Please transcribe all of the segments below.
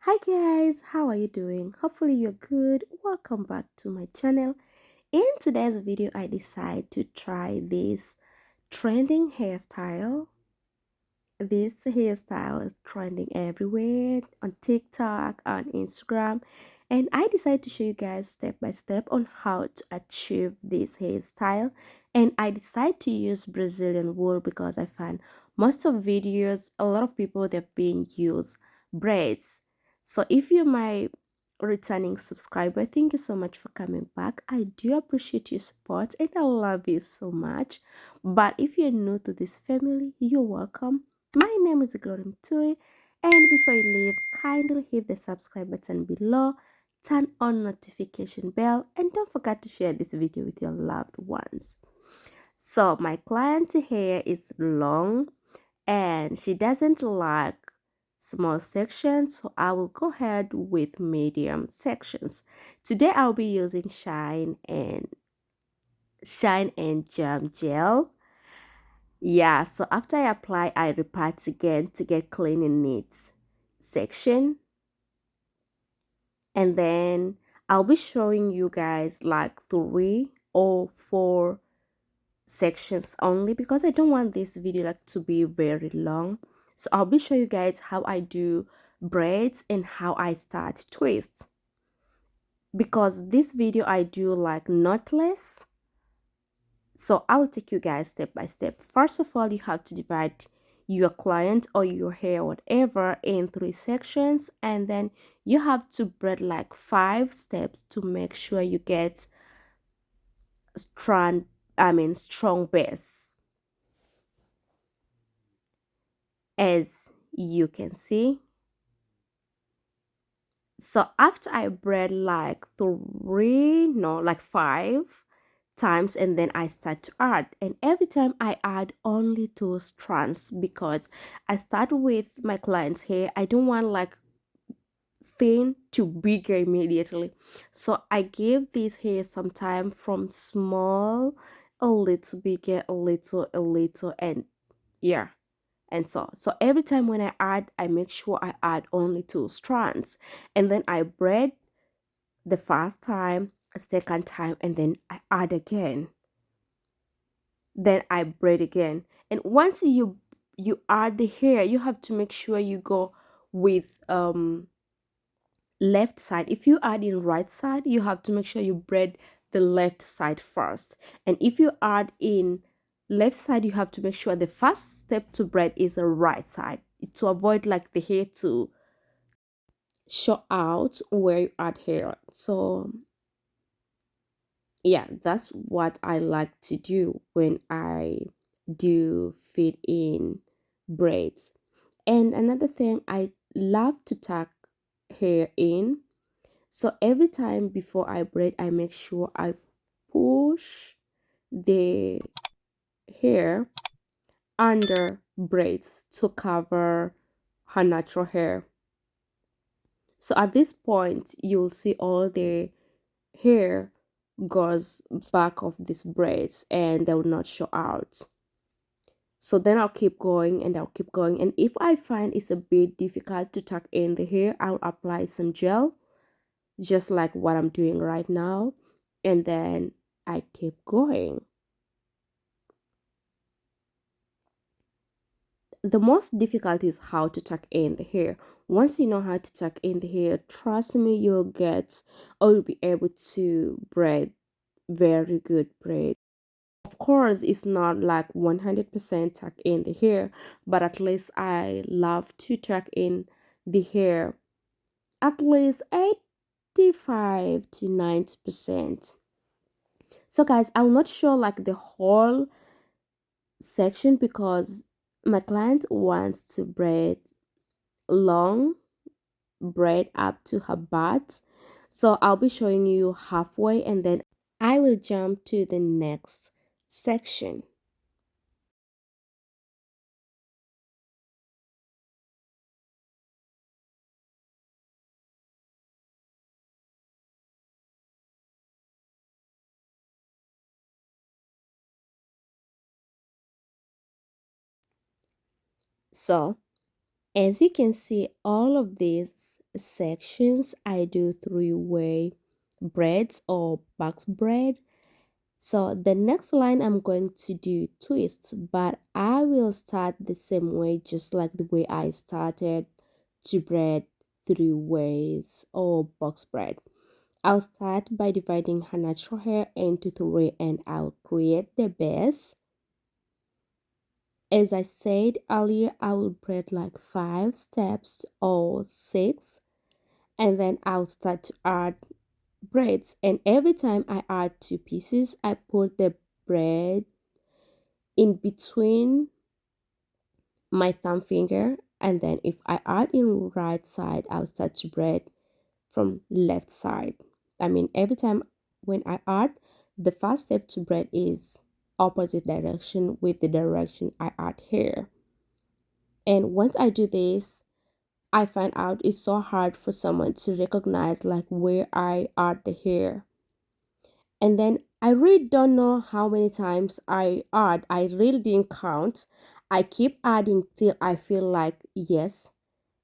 Hi guys, how are you doing? Hopefully you're good. Welcome back to my channel. In today's video, I decided to try this trending hairstyle. This hairstyle is trending everywhere on TikTok, on Instagram, and I decided to show you guys step by step on how to achieve this hairstyle. And I decided to use Brazilian wool because I find most of videos, a lot of people they've been use braids. So if you're my returning subscriber, thank you so much for coming back. I do appreciate your support and I love you so much. But if you're new to this family, you're welcome. My name is Glory Mtui, and before you leave, kindly hit the subscribe button below, turn on notification bell, and don't forget to share this video with your loved ones. So my client's hair is long and she doesn't like small sections, so I will go ahead with medium sections. Today I'll be using shine and jam gel. Yeah, so after I apply, I repat again to get clean and neat section. And then I'll be showing you guys like 3 or 4 sections only because I don't want this video like to be very long. So I'll be showing you guys how I do braids and how I start twists. Because this video I do like knotless. So I'll take you guys step by step. First of all, you have to divide your client or your hair, whatever, in 3 sections, and then you have to braid like 5 steps to make sure you get strong base, as you can see. So after I braid like 5 times, and then I start to add, and every time I add only 2 strands because I start with my client's hair. I don't want like thin to bigger immediately, so I give this hair some time from small, a little bigger, a little, and yeah. And so every time when I add, I make sure I add only 2 strands, and then I braid the first time, a second time, and then I add again. Then I braid again. And once you add the hair, you have to make sure you go with left side. If you add in right side, you have to make sure you braid the left side first. And if you add in left side, you have to make sure the first step to braid is the right side to avoid like the hair to show out where you add hair. So yeah, that's what I like to do when I do fit in braids. And another thing, I love to tuck hair in. So every time before I braid, I make sure I push the hair under braids to cover her natural hair. So at this point, you'll see all the hair goes back of these braids and they will not show out. So then I'll keep going and I'll keep going, and if I find it's a bit difficult to tuck in the hair, I'll apply some gel just like what I'm doing right now, and then I keep going. The most difficult is how to tuck in the hair. Once you know how to tuck in the hair, trust me, you'll get or you'll be able to braid very good braid. Of course, it's not like 100% tuck in the hair, but at least I love to tuck in the hair at least 85 to 90%. So guys, I'm not sure like the whole section because my client wants to braid long, braid up to her butt. So I'll be showing you halfway and then I will jump to the next section. So As you can see, all of these sections I do three-way braids or box braid. So the next line I'm going to do twists, but I will start the same way, just like the way I started to braid three ways or box braid. I'll start by dividing her natural hair into three and I'll create the base. As I said earlier, I will braid like 5 steps or 6, and then I'll start to add braids. And every time I add 2 pieces, I put the braid in between my thumb finger, and then if I add in right side, I'll start to braid from left side. I mean, every time when I add, the first step to braid is opposite direction with the direction I add here. And once I do this, I find out it's so hard for someone to recognize like where I add the hair. And then I really don't know how many times I add. I really didn't count. I keep adding till I feel like yes,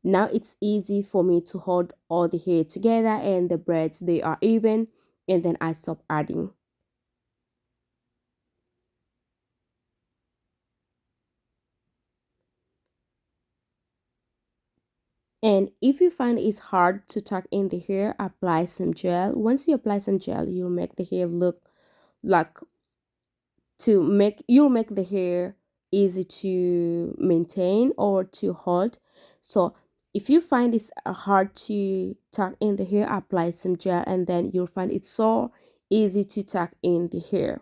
now it's easy for me to hold all the hair together and the braids they are even, and then I stop adding. And if you find it's hard to tuck in the hair, apply some gel. Once you apply some gel, you'll make the hair look like you'll make the hair easy to maintain or to hold. So if you find it's hard to tuck in the hair, apply some gel and then you'll find it's so easy to tuck in the hair.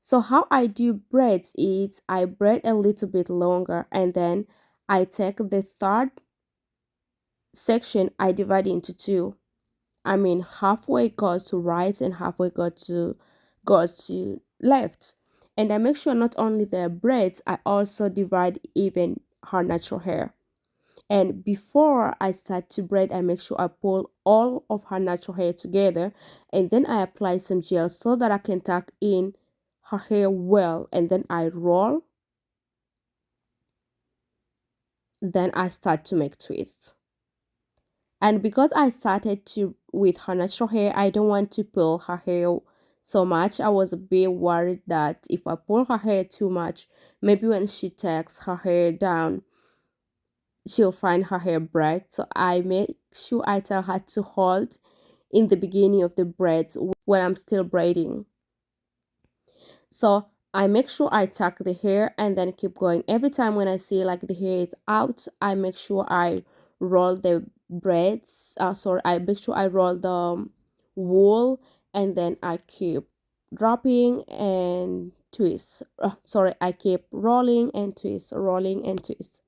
So how I do braids is I braid a little bit longer and then I take the third section, I divide into two. I mean, halfway goes to right and halfway goes to left. And I make sure not only the braids, I also divide even her natural hair. And before I start to braid, I make sure I pull all of her natural hair together, and then I apply some gel so that I can tuck in her hair well, and then I roll. Then I start to make twists. And because I started to with her natural hair, I don't want to pull her hair so much. I was a bit worried that if I pull her hair too much, maybe when she takes her hair down, she'll find her hair bright. So I make sure I tell her to hold in the beginning of the braids when I'm still braiding. So I make sure I tuck the hair and then keep going. Every time when I see like the hair is out, I make sure I roll the braids. Sorry, I make sure I roll the wool and then I keep dropping and twist. Sorry, I keep rolling and twist, rolling and twist.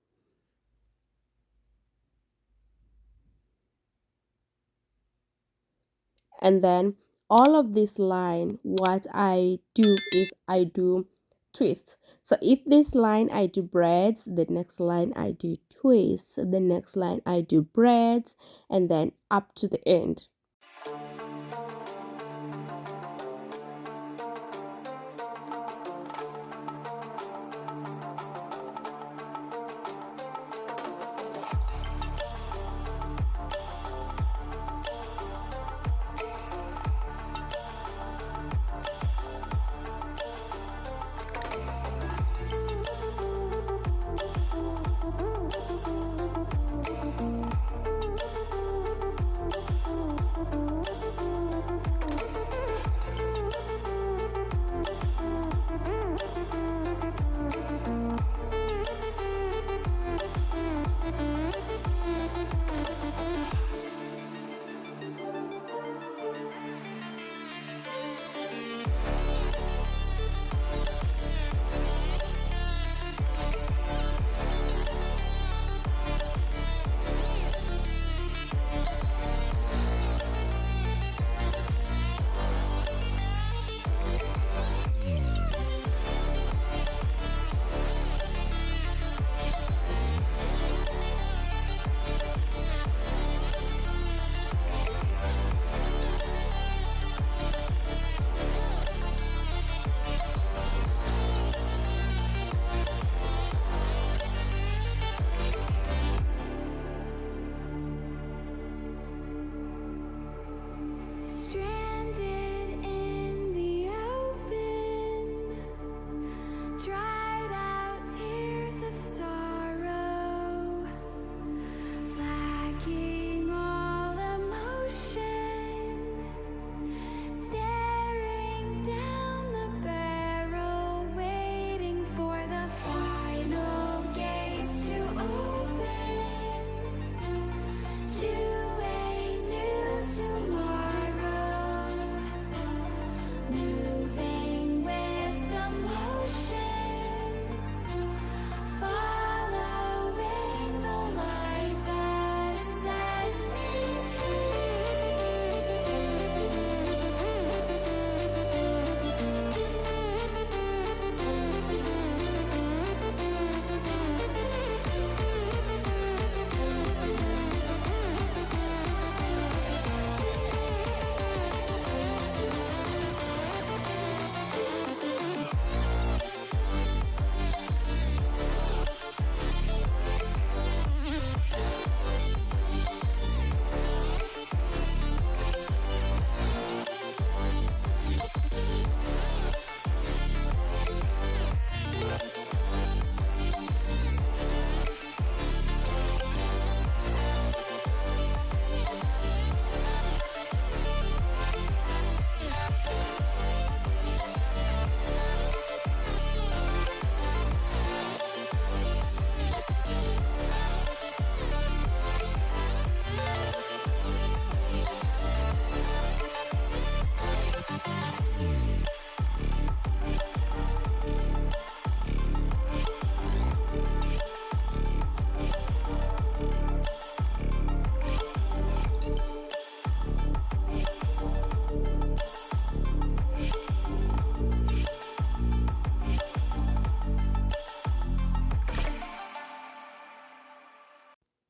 And then all of this line, what I do is I do twist. So if this line I do braids, the next line I do twists, the next line I do braids, and then up to the end.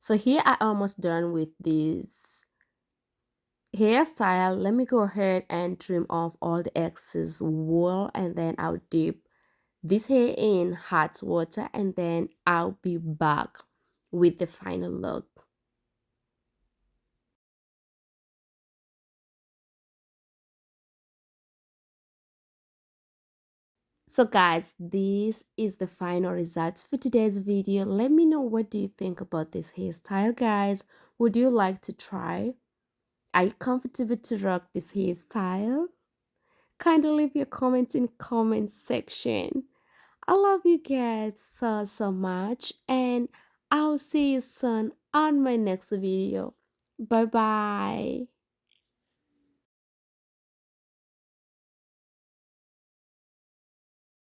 So here I almost done with this hairstyle. Let me go ahead and trim off all the excess wool, and then I'll dip this hair in hot water, and then I'll be back with the final look. So guys, this is the final results for today's video. Let me know, what do you think about this hairstyle, guys? Would you like to try? Are you comfortable to rock this hairstyle? Kindly leave your comments in comment section. I love you guys so much, and I'll see you soon on my next video. Bye bye.